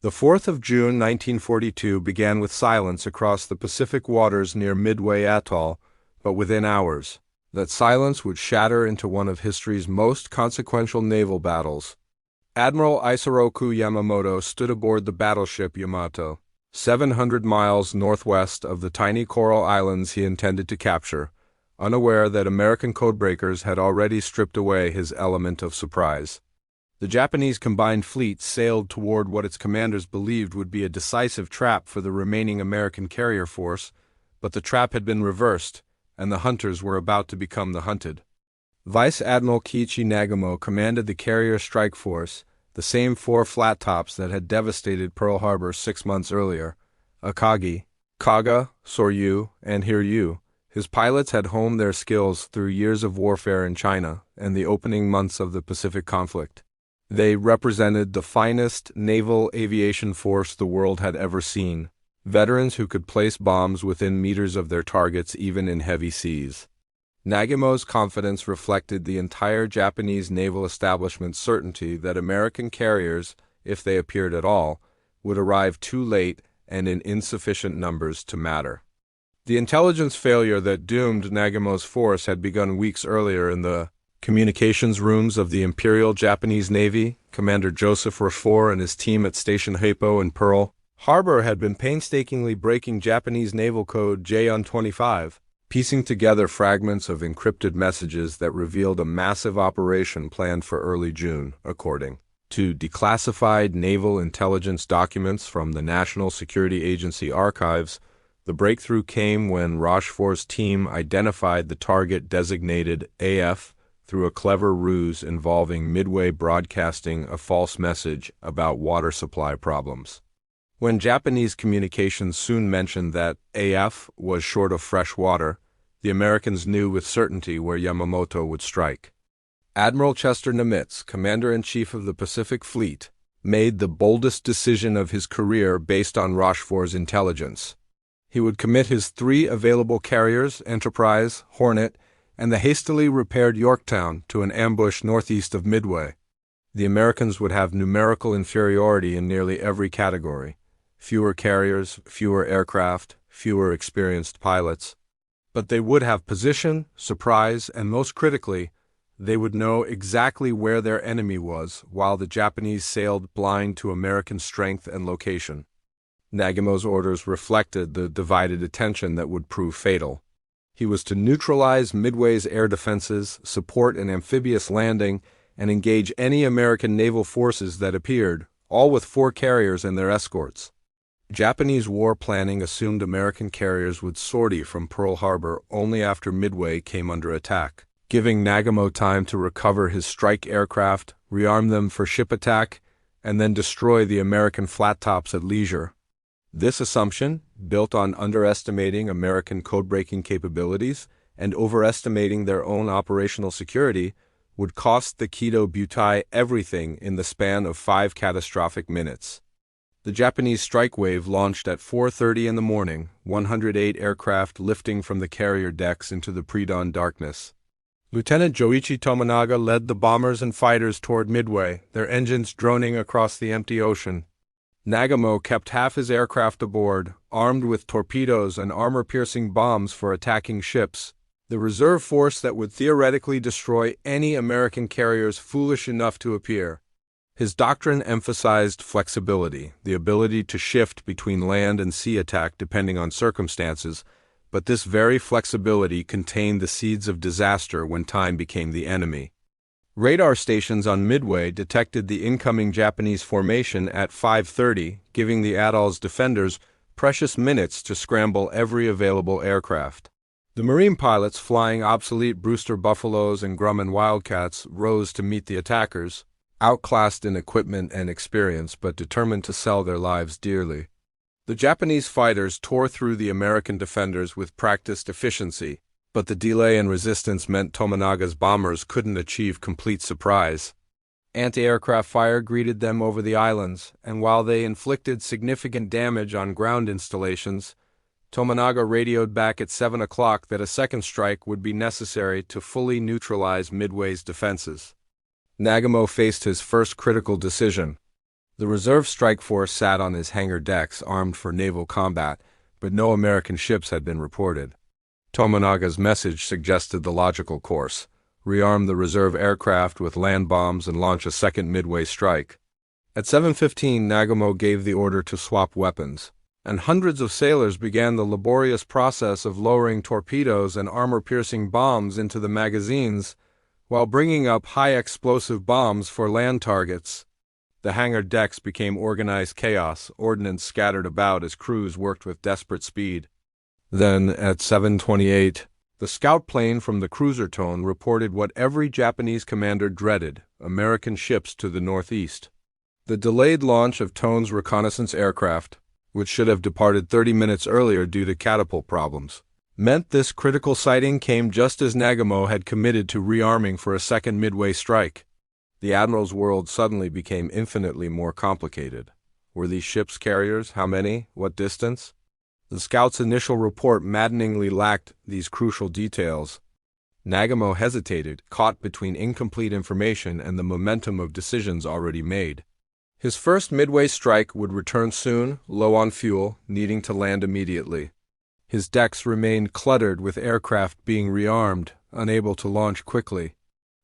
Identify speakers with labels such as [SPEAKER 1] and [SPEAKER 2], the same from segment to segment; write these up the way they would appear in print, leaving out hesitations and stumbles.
[SPEAKER 1] The 4th of June 1942 began with silence across the Pacific waters near Midway Atoll, but within hours, that silence would shatter into one of history's most consequential naval battles. Admiral Isoroku Yamamoto stood aboard the battleship Yamato, 700 miles northwest of the tiny coral islands he intended to capture, unaware that American codebreakers had already stripped away his element of surprise. The Japanese combined fleet sailed toward what its commanders believed would be a decisive trap for the remaining American carrier force, but the trap had been reversed, and the hunters were about to become the hunted. Vice Admiral Kiichi Nagamo commanded the carrier strike force, the same 4 flat tops that had devastated Pearl Harbor 6 months earlier. Akagi, Kaga, Soryu, and Hiryu. His pilots had honed their skills through years of warfare in China and the opening months of the Pacific conflict. They represented the finest naval aviation force the world had ever seen, veterans who could place bombs within meters of their targets even in heavy seas. Nagamo's confidence reflected the entire Japanese naval establishment's certainty that American carriers, if they appeared at all, would arrive too late and in insufficient numbers to matter. The intelligence failure that doomed Nagamo's force had begun weeks earlier in the communications rooms of the Imperial Japanese Navy. Commander Joseph Rochefort and his team at Station Heipo in Pearl Harbor had been painstakingly breaking Japanese naval code J-25, piecing together fragments of encrypted messages that revealed a massive operation planned for early June, according to declassified naval intelligence documents from the National Security Agency archives. The breakthrough came when Rochefort's team identified the target designated AF through a clever ruse involving Midway broadcasting a false message about water supply problems. When Japanese communications soon mentioned that AF was short of fresh water, the Americans knew with certainty where Yamamoto would strike. Admiral Chester Nimitz, Commander-in-Chief of the Pacific Fleet, made the boldest decision of his career based on Rochefort's intelligence. He would commit his 3 available carriers, Enterprise, Hornet, and the hastily repaired Yorktown, to an ambush northeast of Midway. The Americans would have numerical inferiority in nearly every category: fewer carriers, fewer aircraft, fewer experienced pilots. But they would have position, surprise, and most critically, they would know exactly where their enemy was while the Japanese sailed blind to American strength and location. Nagamo's orders reflected the divided attention that would prove fatal. He was to neutralize Midway's air defenses, support an amphibious landing, and engage any American naval forces that appeared, all with 4 carriers and their escorts. Japanese war planning assumed American carriers would sortie from Pearl Harbor only after Midway came under attack, giving Nagamo time to recover his strike aircraft, rearm them for ship attack, and then destroy the American flat tops at leisure. This assumption, built on underestimating American codebreaking capabilities and overestimating their own operational security, would cost the Kido Butai everything in the span of 5 catastrophic minutes. The Japanese strike wave launched at 4:30 in the morning, 108 aircraft lifting from the carrier decks into the pre-dawn darkness. Lieutenant Joichi Tominaga led the bombers and fighters toward Midway, their engines droning across the empty ocean. Nagamo kept half his aircraft aboard, armed with torpedoes and armor-piercing bombs for attacking ships, the reserve force that would theoretically destroy any American carriers foolish enough to appear. His doctrine emphasized flexibility, the ability to shift between land and sea attack depending on circumstances, but this very flexibility contained the seeds of disaster when time became the enemy. Radar stations on Midway detected the incoming Japanese formation at 5:30, giving the atoll's defenders precious minutes to scramble every available aircraft. The Marine pilots flying obsolete Brewster Buffaloes and Grumman Wildcats rose to meet the attackers, outclassed in equipment and experience but determined to sell their lives dearly. The Japanese fighters tore through the American defenders with practiced efficiency, but the delay and resistance meant Tominaga's bombers couldn't achieve complete surprise. Anti-aircraft fire greeted them over the islands, and while they inflicted significant damage on ground installations, Tominaga radioed back at 7 o'clock that a second strike would be necessary to fully neutralize Midway's defenses. Nagamo faced his first critical decision. The reserve strike force sat on his hangar decks armed for naval combat, but no American ships had been reported. Tomonaga's message suggested the logical course: rearm the reserve aircraft with land bombs and launch a second Midway strike. At 7:15, Nagamo gave the order to swap weapons, and hundreds of sailors began the laborious process of lowering torpedoes and armor-piercing bombs into the magazines while bringing up high-explosive bombs for land targets. The hangar decks became organized chaos, ordnance scattered about as crews worked with desperate speed. Then, at 7:28, the scout plane from the cruiser Tone reported what every Japanese commander dreaded: American ships to the northeast. The delayed launch of Tone's reconnaissance aircraft, which should have departed 30 minutes earlier due to catapult problems, meant this critical sighting came just as Nagamo had committed to rearming for a second Midway strike. The admiral's world suddenly became infinitely more complicated. Were these ships carriers? How many? What distance? The scout's initial report maddeningly lacked these crucial details. Nagamo hesitated, caught between incomplete information and the momentum of decisions already made. His first Midway strike would return soon, low on fuel, needing to land immediately. His decks remained cluttered with aircraft being rearmed, unable to launch quickly.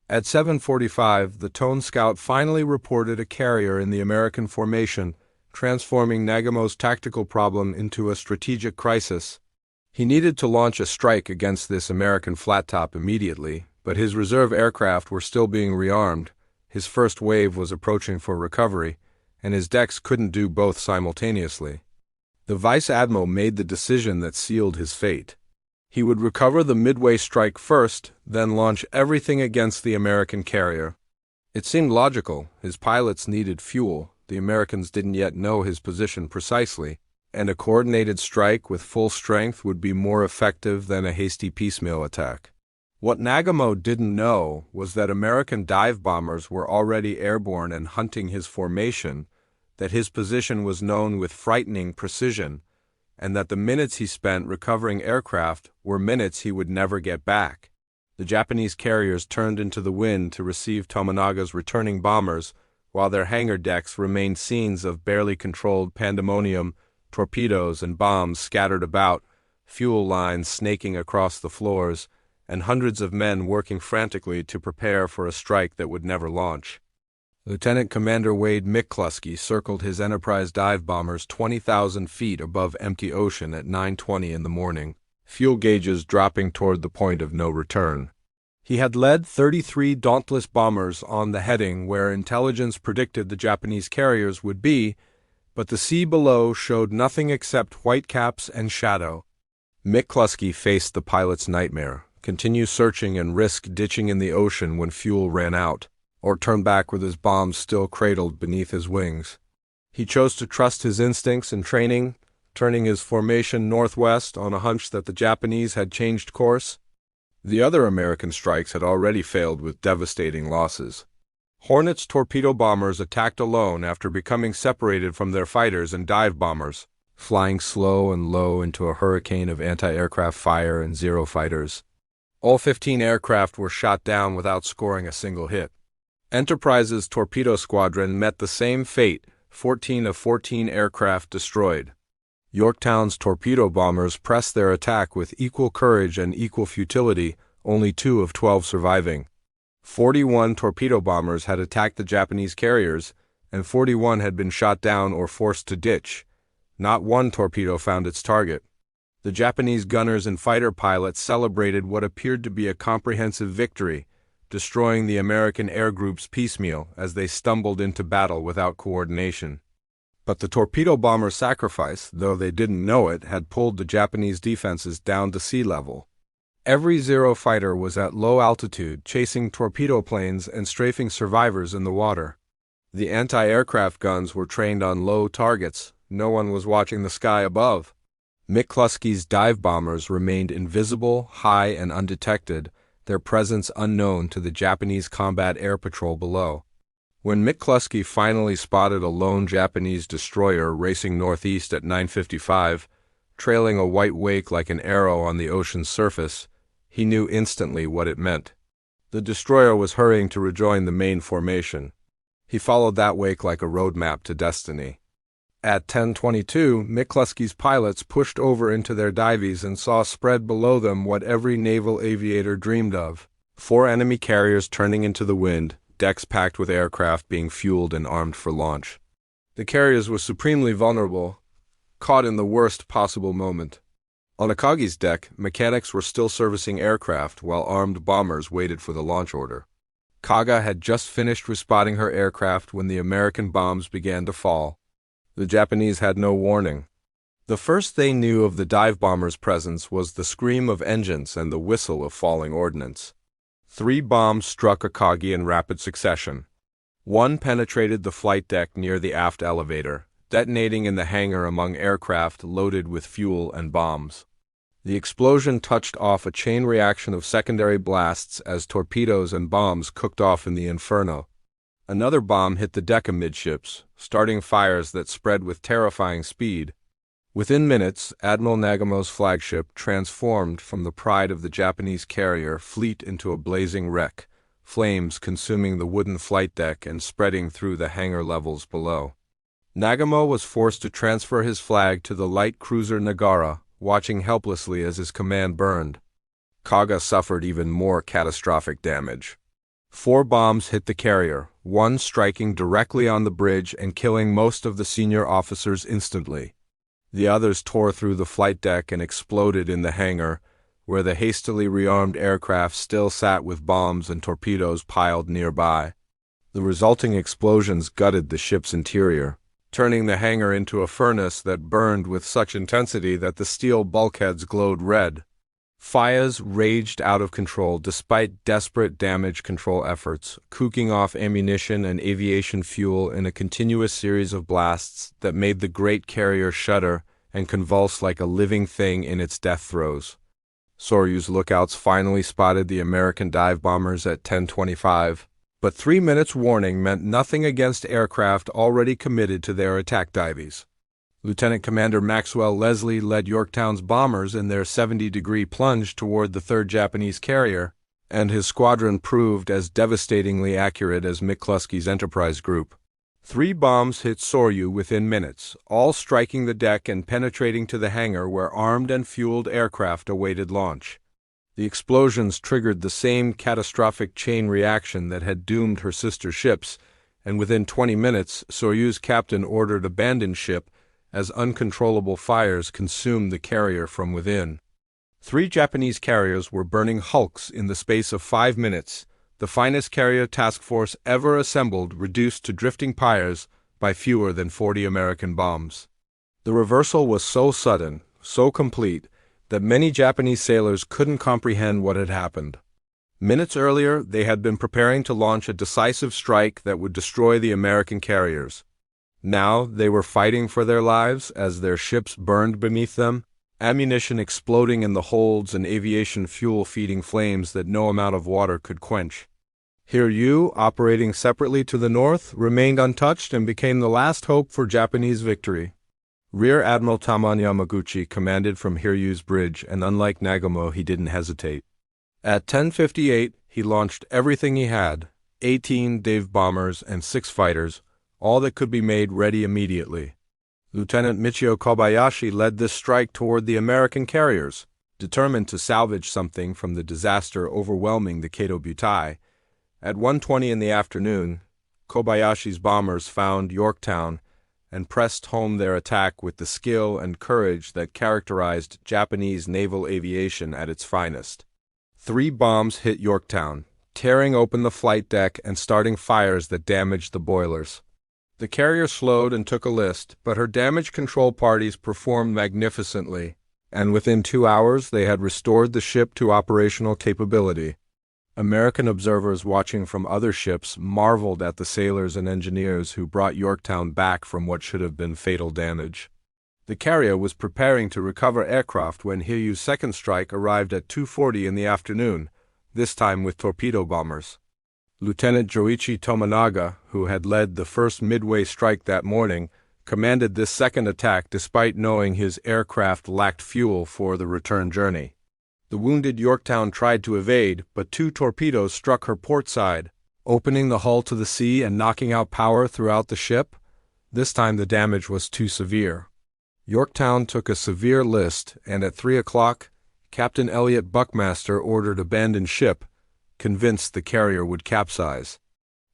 [SPEAKER 1] At 7:45, the Tone scout finally reported a carrier in the American formation, transforming Nagamo's tactical problem into a strategic crisis. He needed to launch a strike against this American flat top immediately, but his reserve aircraft were still being rearmed, his first wave was approaching for recovery, and his decks couldn't do both simultaneously. The vice admiral made the decision that sealed his fate. He would recover the Midway strike first, then launch everything against the American carrier. It seemed logical. His pilots needed fuel, the Americans didn't yet know his position precisely, and a coordinated strike with full strength would be more effective than a hasty piecemeal attack. What Nagamo didn't know was that American dive bombers were already airborne and hunting his formation, that his position was known with frightening precision, and that the minutes he spent recovering aircraft were minutes he would never get back. The Japanese carriers turned into the wind to receive Tomonaga's returning bombers, while their hangar decks remained scenes of barely controlled pandemonium, torpedoes and bombs scattered about, fuel lines snaking across the floors, and hundreds of men working frantically to prepare for a strike that would never launch. Lieutenant Commander Wade McCluskey circled his Enterprise dive bombers 20,000 feet above empty ocean at 9:20 in the morning, fuel gauges dropping toward the point of no return. He had led 33 Dauntless bombers on the heading where intelligence predicted the Japanese carriers would be, but the sea below showed nothing except whitecaps and shadow. McCluskey faced the pilot's nightmare: continue searching and risk ditching in the ocean when fuel ran out, or turn back with his bombs still cradled beneath his wings. He chose to trust his instincts and training, turning his formation northwest on a hunch that the Japanese had changed course. The other American strikes had already failed with devastating losses. Hornet's torpedo bombers attacked alone after becoming separated from their fighters and dive bombers, flying slow and low into a hurricane of anti-aircraft fire and Zero fighters. All 15 aircraft were shot down without scoring a single hit. Enterprise's torpedo squadron met the same fate, 14 of 14 aircraft destroyed. Yorktown's torpedo bombers pressed their attack with equal courage and equal futility, only 2 of 12 surviving. 41 torpedo bombers had attacked the Japanese carriers, and 41 had been shot down or forced to ditch. Not one torpedo found its target. The Japanese gunners and fighter pilots celebrated what appeared to be a comprehensive victory, destroying the American air groups piecemeal as they stumbled into battle without coordination. But the torpedo bomber sacrifice, though they didn't know it, had pulled the Japanese defenses down to sea level. Every Zero fighter was at low altitude, chasing torpedo planes and strafing survivors in the water. The anti-aircraft guns were trained on low targets. No one was watching the sky above. McCluskey's dive bombers remained invisible, high, and undetected, their presence unknown to the Japanese combat air patrol below. When McCluskey finally spotted a lone Japanese destroyer racing northeast at 9:55, trailing a white wake like an arrow on the ocean's surface, he knew instantly what it meant. The destroyer was hurrying to rejoin the main formation. He followed that wake like a roadmap to destiny. At 10:22, McCluskey's pilots pushed over into their dives and saw spread below them what every naval aviator dreamed of: 4 enemy carriers turning into the wind, decks packed with aircraft being fueled and armed for launch. The carriers were supremely vulnerable, caught in the worst possible moment. On Akagi's deck, mechanics were still servicing aircraft while armed bombers waited for the launch order. Kaga had just finished respotting her aircraft when the American bombs began to fall. The Japanese had no warning. The first they knew of the dive bombers' presence was the scream of engines and the whistle of falling ordnance. 3 bombs struck Akagi in rapid succession. 1 penetrated the flight deck near the aft elevator, detonating in the hangar among aircraft loaded with fuel and bombs. The explosion touched off a chain reaction of secondary blasts as torpedoes and bombs cooked off in the inferno. Another bomb hit the deck amidships, starting fires that spread with terrifying speed. Within minutes, Admiral Nagamo's flagship transformed from the pride of the Japanese carrier fleet into a blazing wreck, flames consuming the wooden flight deck and spreading through the hangar levels below. Nagamo was forced to transfer his flag to the light cruiser Nagara, watching helplessly as his command burned. Kaga suffered even more catastrophic damage. 4 bombs hit the carrier, 1 striking directly on the bridge and killing most of the senior officers instantly. The others tore through the flight deck and exploded in the hangar, where the hastily rearmed aircraft still sat with bombs and torpedoes piled nearby. The resulting explosions gutted the ship's interior, turning the hangar into a furnace that burned with such intensity that the steel bulkheads glowed red. Fires raged out of control despite desperate damage control efforts, cooking off ammunition and aviation fuel in a continuous series of blasts that made the great carrier shudder and convulse like a living thing in its death throes. Soryu's lookouts finally spotted the American dive bombers at 10:25, but 3 minutes warning meant nothing against aircraft already committed to their attack dives. Lieutenant Commander Maxwell Leslie led Yorktown's bombers in their 70-degree plunge toward the 3rd Japanese carrier, and his squadron proved as devastatingly accurate as McCluskey's Enterprise group. 3 bombs hit Soryu within minutes, all striking the deck and penetrating to the hangar where armed and fueled aircraft awaited launch. The explosions triggered the same catastrophic chain reaction that had doomed her sister ships, and within 20 minutes, Soryu's captain ordered abandon ship as uncontrollable fires consumed the carrier from within. 3 Japanese carriers were burning hulks in the space of 5 minutes, the finest carrier task force ever assembled reduced to drifting pyres by fewer than 40 American bombs. The reversal was so sudden, so complete, that many Japanese sailors couldn't comprehend what had happened. Minutes earlier, they had been preparing to launch a decisive strike that would destroy the American carriers. Now they were fighting for their lives as their ships burned beneath them, ammunition exploding in the holds and aviation fuel feeding flames that no amount of water could quench. Hiryu, operating separately to the north, remained untouched and became the last hope for Japanese victory. Rear Admiral Taman Yamaguchi commanded from Hiryu's bridge, and unlike Nagamo, he didn't hesitate. At 10:58, he launched everything he had, 18 Dave bombers and 6 fighters, all that could be made ready immediately. Lieutenant Michio Kobayashi led this strike toward the American carriers, determined to salvage something from the disaster overwhelming the Kato Butai. At 1:20 in the afternoon, Kobayashi's bombers found Yorktown and pressed home their attack with the skill and courage that characterized Japanese naval aviation at its finest. 3 bombs hit Yorktown, tearing open the flight deck and starting fires that damaged the boilers. The carrier slowed and took a list, but her damage control parties performed magnificently, and within 2 hours they had restored the ship to operational capability. American observers watching from other ships marveled at the sailors and engineers who brought Yorktown back from what should have been fatal damage. The carrier was preparing to recover aircraft when Hiryu's second strike arrived at 2:40 in the afternoon, this time with torpedo bombers. Lieutenant Joichi Tominaga, who had led the first Midway strike that morning, commanded this second attack despite knowing his aircraft lacked fuel for the return journey. The wounded Yorktown tried to evade, but 2 torpedoes struck her port side, opening the hull to the sea and knocking out power throughout the ship. This time the damage was too severe. Yorktown took a severe list, and at 3 o'clock, Captain Elliot Buckmaster ordered abandon ship, convinced the carrier would capsize.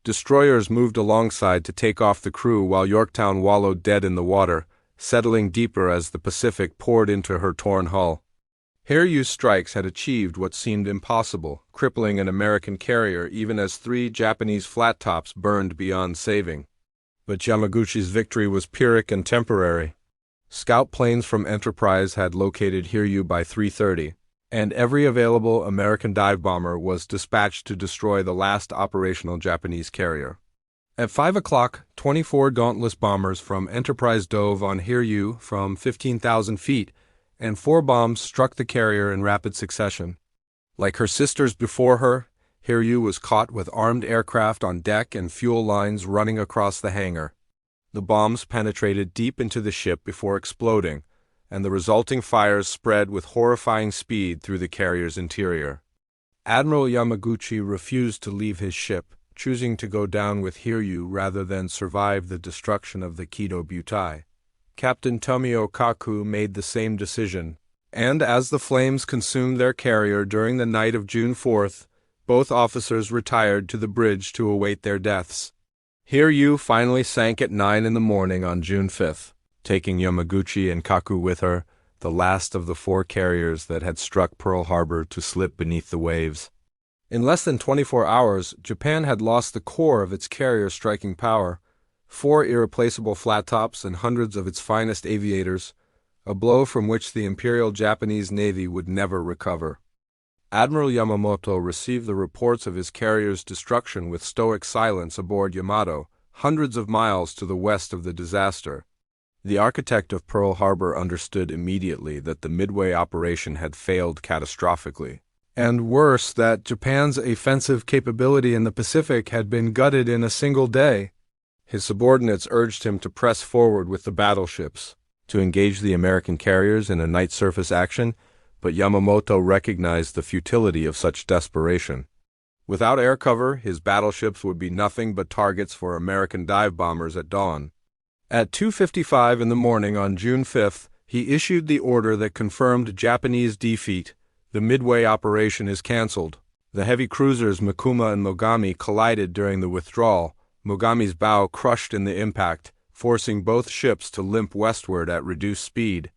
[SPEAKER 1] Destroyers moved alongside to take off the crew while Yorktown wallowed dead in the water, settling deeper as the Pacific poured into her torn hull. Hiryu's strikes had achieved what seemed impossible, crippling an American carrier even as 3 Japanese flat tops burned beyond saving. But Yamaguchi's victory was Pyrrhic and temporary. Scout planes from Enterprise had located Hiryu by 3:30, and every available American dive bomber was dispatched to destroy the last operational Japanese carrier. At 5 o'clock, 24 Dauntless bombers from Enterprise dove on Hiryu from 15,000 feet, and 4 bombs struck the carrier in rapid succession. Like her sisters before her, Hiryu was caught with armed aircraft on deck and fuel lines running across the hangar. The bombs penetrated deep into the ship before exploding, and the resulting fires spread with horrifying speed through the carrier's interior. Admiral Yamaguchi refused to leave his ship, choosing to go down with Hiryu rather than survive the destruction of the Kido Butai. Captain Tomio Kaku made the same decision, and as the flames consumed their carrier during the night of June 4th, both officers retired to the bridge to await their deaths. Hiryu finally sank at 9 in the morning on June 5th, taking Yamaguchi and Kaku with her, the last of the 4 carriers that had struck Pearl Harbor to slip beneath the waves. In less than 24 hours, Japan had lost the core of its carrier striking power, 4 irreplaceable flat tops and hundreds of its finest aviators, a blow from which the Imperial Japanese Navy would never recover. Admiral Yamamoto received the reports of his carrier's destruction with stoic silence aboard Yamato, hundreds of miles to the west of the disaster. The architect of Pearl Harbor understood immediately that the Midway operation had failed catastrophically, and worse, that Japan's offensive capability in the Pacific had been gutted in a single day. His subordinates urged him to press forward with the battleships, to engage the American carriers in a night surface action, but Yamamoto recognized the futility of such desperation. Without air cover, his battleships would be nothing but targets for American dive bombers at dawn. At 2:55 in the morning on June 5th, he issued the order that confirmed Japanese defeat. The Midway operation is canceled. The heavy cruisers Mikuma and Mogami collided during the withdrawal, Mogami's bow crushed in the impact, forcing both ships to limp westward at reduced speed.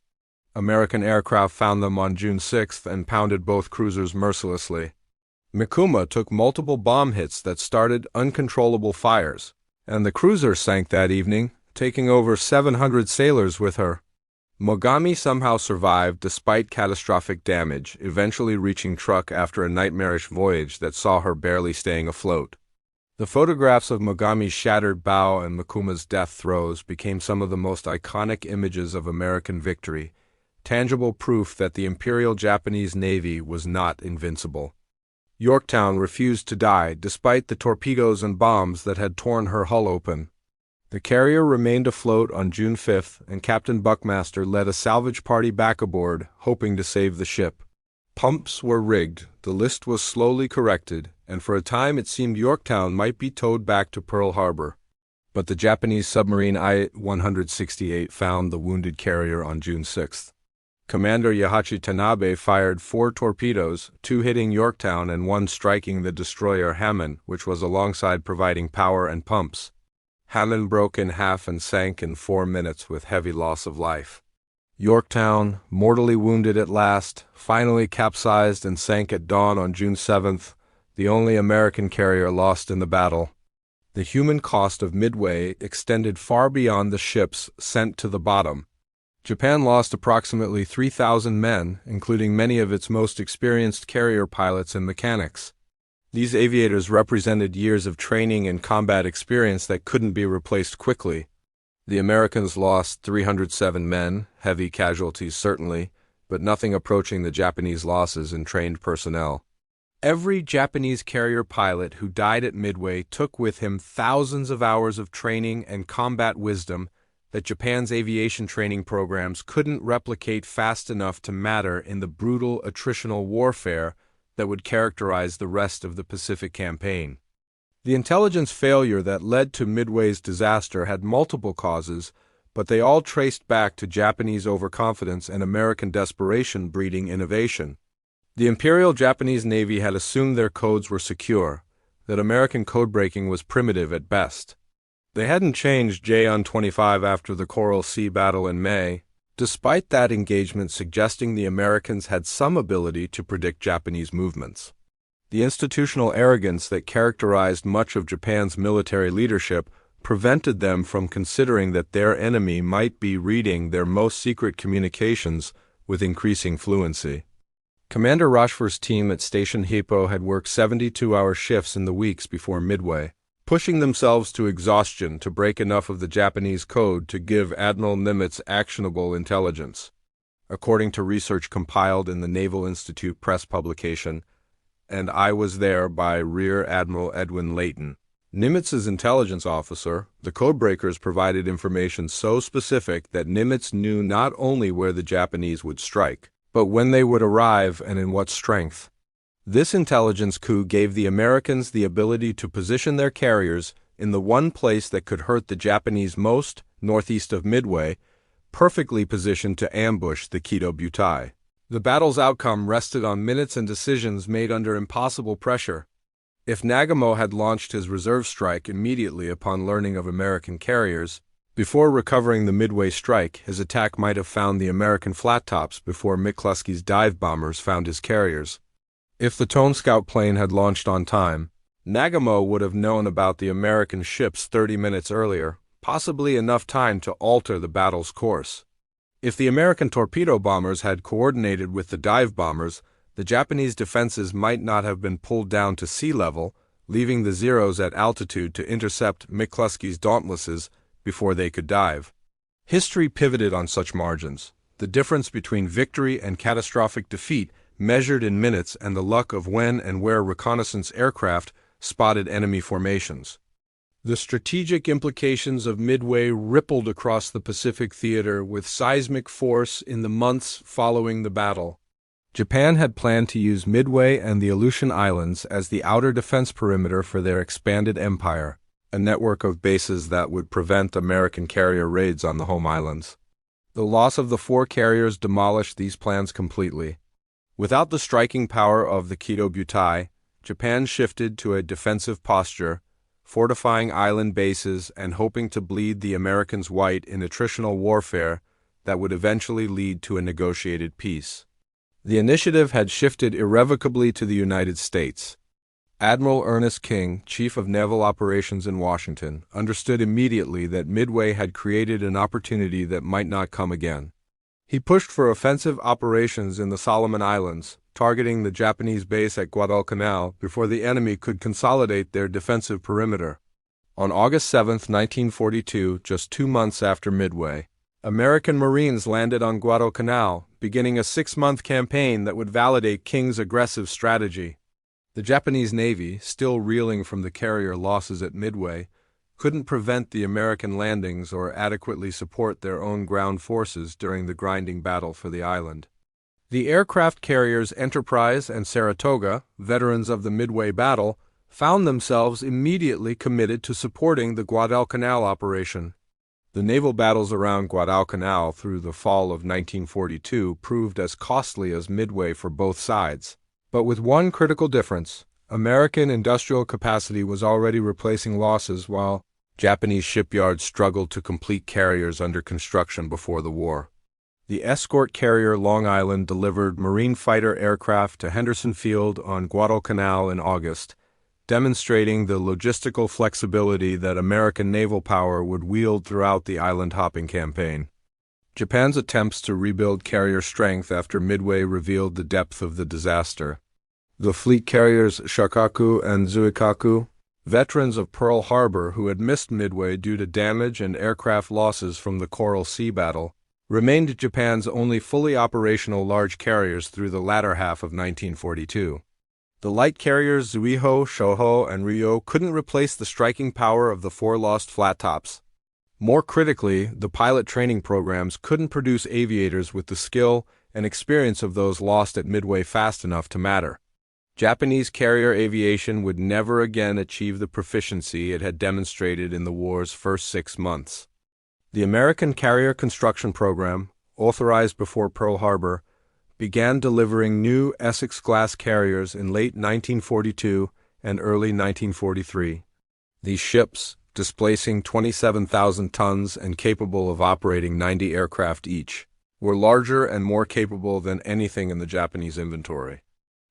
[SPEAKER 1] American aircraft found them on June 6th and pounded both cruisers mercilessly. Mikuma took multiple bomb hits that started uncontrollable fires, and the cruiser sank that evening, taking over 700 sailors with her. Mogami somehow survived despite catastrophic damage, eventually reaching Truk after a nightmarish voyage that saw her barely staying afloat. The photographs of Mogami's shattered bow and Mikuma's death throes became some of the most iconic images of American victory, tangible proof that the Imperial Japanese Navy was not invincible. Yorktown refused to die despite the torpedoes and bombs that had torn her hull open. The carrier remained afloat on June 5th, and Captain Buckmaster led a salvage party back aboard, hoping to save the ship. Pumps were rigged, the list was slowly corrected, and for a time it seemed Yorktown might be towed back to Pearl Harbor. But the Japanese submarine I-168 found the wounded carrier on June 6th. Commander Yahachi Tanabe fired 4 torpedoes, 2 hitting Yorktown and 1 striking the destroyer Hammond, which was alongside providing power and pumps. Hammond broke in half and sank in 4 minutes with heavy loss of life. Yorktown, mortally wounded at last, finally capsized and sank at dawn on June 7th, the only American carrier lost in the battle. The human cost of Midway extended far beyond the ships sent to the bottom. Japan lost approximately 3,000 men, including many of its most experienced carrier pilots and mechanics. These aviators represented years of training and combat experience that couldn't be replaced quickly. The Americans lost 307 men, heavy casualties certainly, but nothing approaching the Japanese losses in trained personnel. Every Japanese carrier pilot who died at Midway took with him thousands of hours of training and combat wisdom that Japan's aviation training programs couldn't replicate fast enough to matter in the brutal attritional warfare that would characterize the rest of the Pacific campaign. The intelligence failure that led to Midway's disaster had multiple causes, but they all traced back to Japanese overconfidence and American desperation breeding innovation. The Imperial Japanese Navy had assumed their codes were secure, that American code-breaking was primitive at best. They hadn't changed J-25 after the Coral Sea battle in May, despite that engagement suggesting the Americans had some ability to predict Japanese movements. The institutional arrogance that characterized much of Japan's military leadership prevented them from considering that their enemy might be reading their most secret communications with increasing fluency. Commander Rochefort's team at Station Hippo had worked 72-hour shifts in the weeks before Midway, pushing themselves to exhaustion to break enough of the Japanese code to give Admiral Nimitz actionable intelligence. According to research compiled in the Naval Institute press publication, "And I Was There" by Rear Admiral Edwin Layton, Nimitz's intelligence officer, the codebreakers provided information so specific that Nimitz knew not only where the Japanese would strike, but when they would arrive and in what strength. This intelligence coup gave the Americans the ability to position their carriers in the one place that could hurt the Japanese most, northeast of Midway, perfectly positioned to ambush the Kido Butai. The battle's outcome rested on minutes and decisions made under impossible pressure. If Nagamo had launched his reserve strike immediately upon learning of American carriers, before recovering the Midway strike, his attack might have found the American flat tops before McCluskey's dive bombers found his carriers. If the Tone Scout plane had launched on time, Nagamo would have known about the American ships 30 minutes earlier, possibly enough time to alter the battle's course. If the American torpedo bombers had coordinated with the dive bombers, the Japanese defenses might not have been pulled down to sea level, leaving the Zeros at altitude to intercept McCluskey's Dauntlesses before they could dive. History pivoted on such margins, the difference between victory and catastrophic defeat measured in minutes and the luck of when and where reconnaissance aircraft spotted enemy formations. The strategic implications of Midway rippled across the Pacific theater with seismic force in the months following the battle. Japan had planned to use Midway and the Aleutian Islands as the outer defense perimeter for their expanded empire, a network of bases that would prevent American carrier raids on the home islands. The loss of the 4 carriers demolished these plans completely. Without the striking power of the Kido Butai, Japan shifted to a defensive posture, fortifying island bases and hoping to bleed the Americans white in attritional warfare that would eventually lead to a negotiated peace. The initiative had shifted irrevocably to the United States. Admiral Ernest King, Chief of Naval Operations in Washington, understood immediately that Midway had created an opportunity that might not come again. He pushed for offensive operations in the Solomon Islands, targeting the Japanese base at Guadalcanal before the enemy could consolidate their defensive perimeter. On August 7, 1942, just 2 months after Midway, American Marines landed on Guadalcanal, beginning a 6-month campaign that would validate King's aggressive strategy. The Japanese Navy, still reeling from the carrier losses at Midway, couldn't prevent the American landings or adequately support their own ground forces during the grinding battle for the island. The aircraft carriers Enterprise and Saratoga, veterans of the Midway battle, found themselves immediately committed to supporting the Guadalcanal operation. The naval battles around Guadalcanal through the fall of 1942 proved as costly as Midway for both sides. But with one critical difference: American industrial capacity was already replacing losses while Japanese shipyards struggled to complete carriers under construction before the war. The escort carrier Long Island delivered Marine fighter aircraft to Henderson Field on Guadalcanal in August, demonstrating the logistical flexibility that American naval power would wield throughout the island-hopping campaign. Japan's attempts to rebuild carrier strength after Midway revealed the depth of the disaster. The fleet carriers Shakaku and Zuikaku, veterans of Pearl Harbor who had missed Midway due to damage and aircraft losses from the Coral Sea battle, remained Japan's only fully operational large carriers through the latter half of 1942. The light carriers Zuiho, Shoho, and Ryo couldn't replace the striking power of the 4 lost flat tops. More critically, the pilot training programs couldn't produce aviators with the skill and experience of those lost at Midway fast enough to matter. Japanese carrier aviation would never again achieve the proficiency it had demonstrated in the war's first 6 months. The American Carrier Construction Program, authorized before Pearl Harbor, began delivering new Essex-class carriers in late 1942 and early 1943. These ships, displacing 27,000 tons and capable of operating 90 aircraft each, were larger and more capable than anything in the Japanese inventory.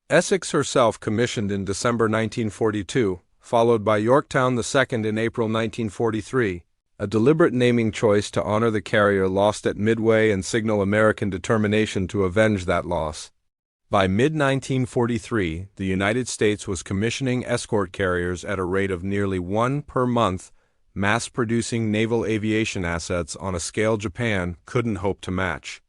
[SPEAKER 1] Essex herself commissioned in December 1942, followed by Yorktown II in April 1943, a deliberate naming choice to honor the carrier lost at Midway and signal American determination to avenge that loss. By mid-1943, the United States was commissioning escort carriers at a rate of nearly one per month, mass-producing naval aviation assets on a scale Japan couldn't hope to match.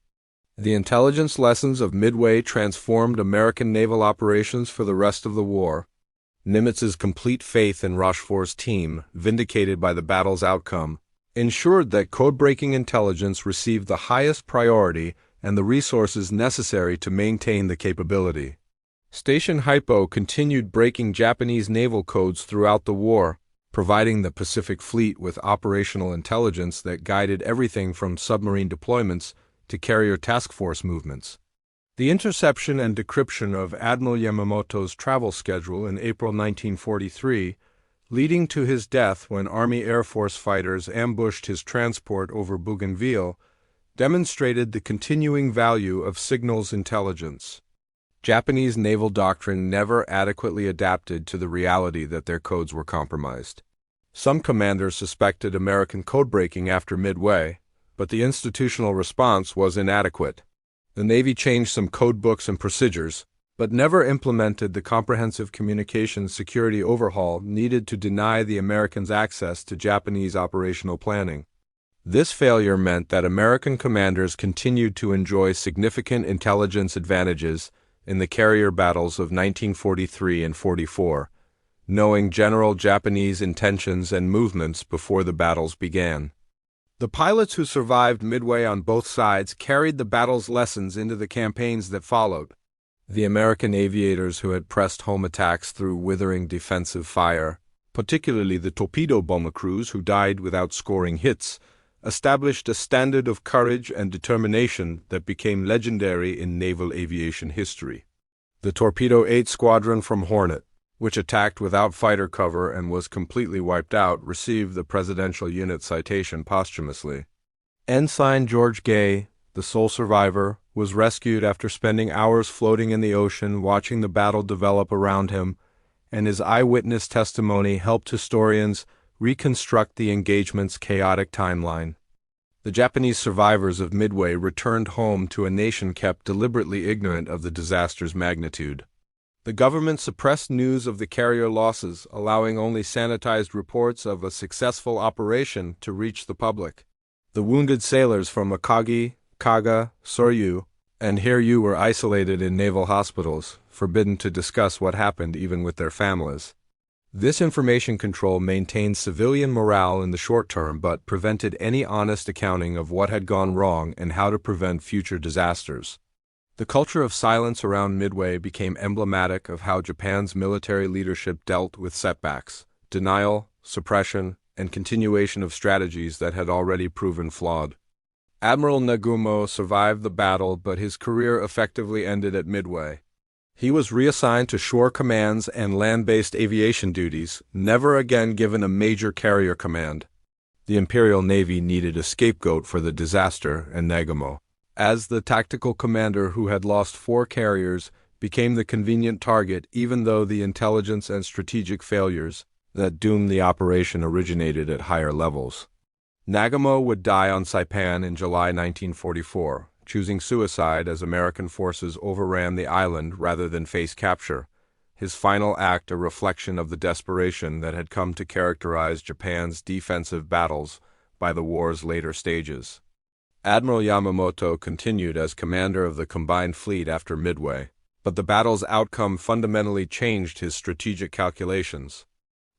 [SPEAKER 1] The intelligence lessons of Midway transformed American naval operations for the rest of the war. Nimitz's complete faith in Rochefort's team, vindicated by the battle's outcome, ensured that code-breaking intelligence received the highest priority and the resources necessary to maintain the capability. Station Hypo continued breaking Japanese naval codes throughout the war, providing the Pacific Fleet with operational intelligence that guided everything from submarine deployments to carrier task force movements. The interception and decryption of Admiral Yamamoto's travel schedule in April 1943, leading to his death when Army Air Force fighters ambushed his transport over Bougainville, demonstrated the continuing value of signals intelligence. Japanese naval doctrine never adequately adapted to the reality that their codes were compromised. Some commanders suspected American code-breaking after Midway, but the institutional response was inadequate. The Navy changed some code books and procedures, but never implemented the comprehensive communications security overhaul needed to deny the Americans access to Japanese operational planning. This failure meant that American commanders continued to enjoy significant intelligence advantages in the carrier battles of 1943 and 44, knowing general Japanese intentions and movements before the battles began. The pilots who survived Midway on both sides carried the battle's lessons into the campaigns that followed. The American aviators who had pressed home attacks through withering defensive fire, particularly the torpedo bomber crews who died without scoring hits, established a standard of courage and determination that became legendary in naval aviation history. The Torpedo 8 Squadron from Hornet, which attacked without fighter cover and was completely wiped out, received the Presidential Unit Citation posthumously. Ensign George Gay, the sole survivor, was rescued after spending hours floating in the ocean watching the battle develop around him, and his eyewitness testimony helped historians reconstruct the engagement's chaotic timeline. The Japanese survivors of Midway returned home to a nation kept deliberately ignorant of the disaster's magnitude. The government suppressed news of the carrier losses, allowing only sanitized reports of a successful operation to reach the public. The wounded sailors from Akagi, Kaga, Soryu, and Hiryu were isolated in naval hospitals, forbidden to discuss what happened even with their families. This information control maintained civilian morale in the short term but prevented any honest accounting of what had gone wrong and how to prevent future disasters. The culture of silence around Midway became emblematic of how Japan's military leadership dealt with setbacks, denial, suppression, and continuation of strategies that had already proven flawed. Admiral Nagumo survived the battle, but his career effectively ended at Midway. He was reassigned to shore commands and land-based aviation duties, never again given a major carrier command. The Imperial Navy needed a scapegoat for the disaster, and Nagumo, as the tactical commander who had lost 4 carriers, became the convenient target even though the intelligence and strategic failures that doomed the operation originated at higher levels. Nagumo would die on Saipan in July 1944, choosing suicide as American forces overran the island rather than face capture, his final act a reflection of the desperation that had come to characterize Japan's defensive battles by the war's later stages. Admiral Yamamoto continued as commander of the combined fleet after Midway, but the battle's outcome fundamentally changed his strategic calculations.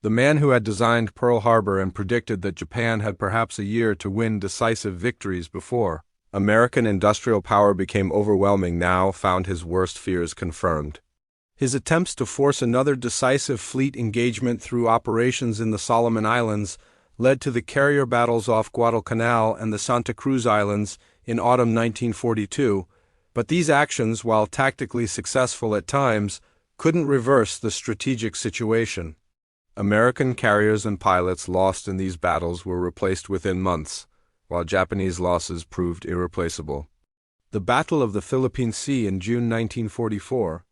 [SPEAKER 1] The man who had designed Pearl Harbor and predicted that Japan had perhaps a year to win decisive victories before American industrial power became overwhelming now found his worst fears confirmed. His attempts to force another decisive fleet engagement through operations in the Solomon Islands led to the carrier battles off Guadalcanal and the Santa Cruz Islands in autumn 1942, but these actions, while tactically successful at times, couldn't reverse the strategic situation. American carriers and pilots lost in these battles were replaced within months, while Japanese losses proved irreplaceable. The Battle of the Philippine Sea in June 1944,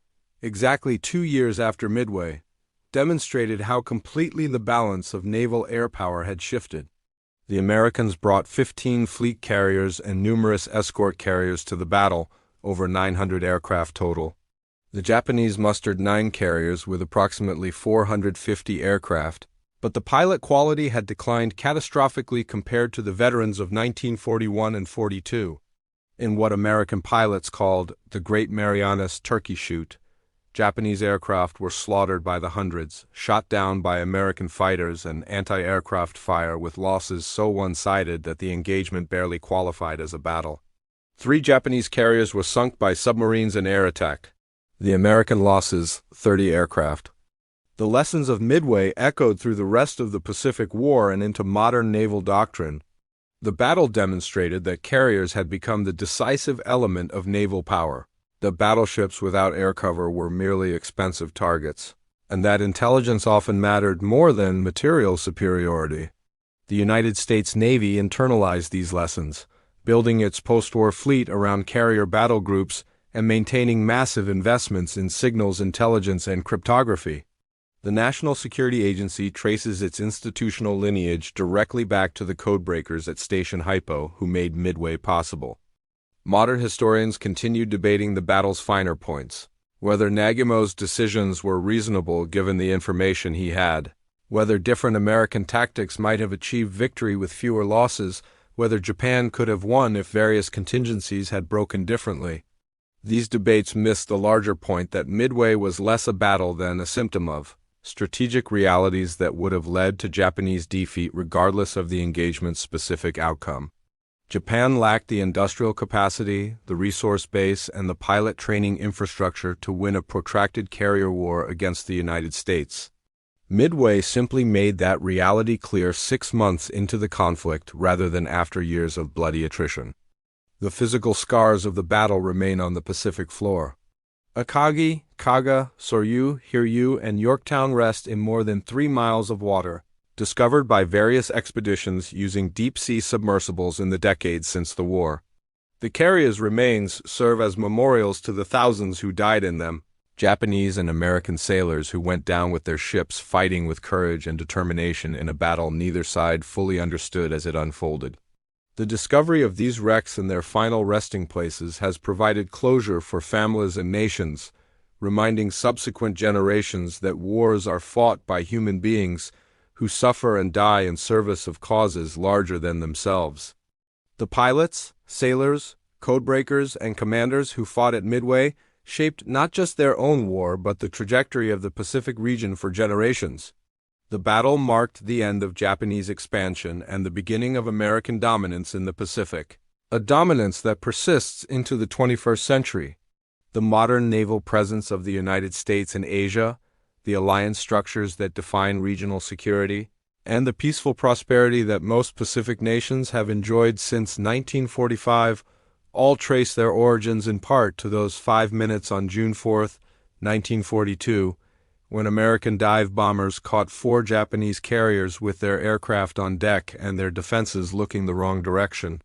[SPEAKER 1] exactly 2 years after Midway, demonstrated how completely the balance of naval air power had shifted. The Americans brought 15 fleet carriers and numerous escort carriers to the battle, over 900 aircraft total. The Japanese mustered 9 carriers with approximately 450 aircraft, but the pilot quality had declined catastrophically compared to the veterans of 1941 and 42. In what American pilots called the Great Marianas Turkey Shoot, Japanese aircraft were slaughtered by the hundreds, shot down by American fighters and anti-aircraft fire with losses so one-sided that the engagement barely qualified as a battle. 3 Japanese carriers were sunk by submarines and air attack. The American losses, 30 aircraft. The lessons of Midway echoed through the rest of the Pacific War and into modern naval doctrine. The battle demonstrated that carriers had become the decisive element of naval power, that battleships without air cover were merely expensive targets, and that intelligence often mattered more than material superiority. The United States Navy internalized these lessons, building its post-war fleet around carrier battle groups and maintaining massive investments in signals intelligence and cryptography. The National Security Agency traces its institutional lineage directly back to the codebreakers at Station Hypo who made Midway possible. Modern historians continued debating the battle's finer points, whether Nagumo's decisions were reasonable given the information he had, whether different American tactics might have achieved victory with fewer losses, whether Japan could have won if various contingencies had broken differently. These debates missed the larger point that Midway was less a battle than a symptom of strategic realities that would have led to Japanese defeat regardless of the engagement's specific outcome. Japan lacked the industrial capacity, the resource base, and the pilot training infrastructure to win a protracted carrier war against the United States. Midway simply made that reality clear 6 months into the conflict rather than after years of bloody attrition. The physical scars of the battle remain on the Pacific floor. Akagi, Kaga, Soryu, Hiryu, and Yorktown rest in more than 3 miles of water, discovered by various expeditions using deep-sea submersibles in the decades since the war. The carriers' remains serve as memorials to the thousands who died in them, Japanese and American sailors who went down with their ships fighting with courage and determination in a battle neither side fully understood as it unfolded. The discovery of these wrecks and their final resting places has provided closure for families and nations, reminding subsequent generations that wars are fought by human beings who suffer and die in service of causes larger than themselves. The pilots, sailors, codebreakers, and commanders who fought at Midway shaped not just their own war but the trajectory of the Pacific region for generations. The battle marked the end of Japanese expansion and the beginning of American dominance in the Pacific, a dominance that persists into the 21st century. The modern naval presence of the United States in Asia, the alliance structures that define regional security, and the peaceful prosperity that most Pacific nations have enjoyed since 1945 all trace their origins in part to those 5 minutes on June 4, 1942, when American dive bombers caught 4 Japanese carriers with their aircraft on deck and their defenses looking the wrong direction.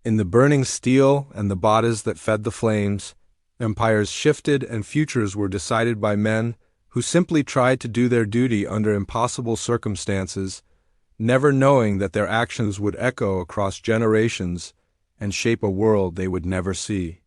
[SPEAKER 1] In the burning steel and the bodies that fed the flames, empires shifted and futures were decided by men who simply tried to do their duty under impossible circumstances, never knowing that their actions would echo across generations and shape a world they would never see.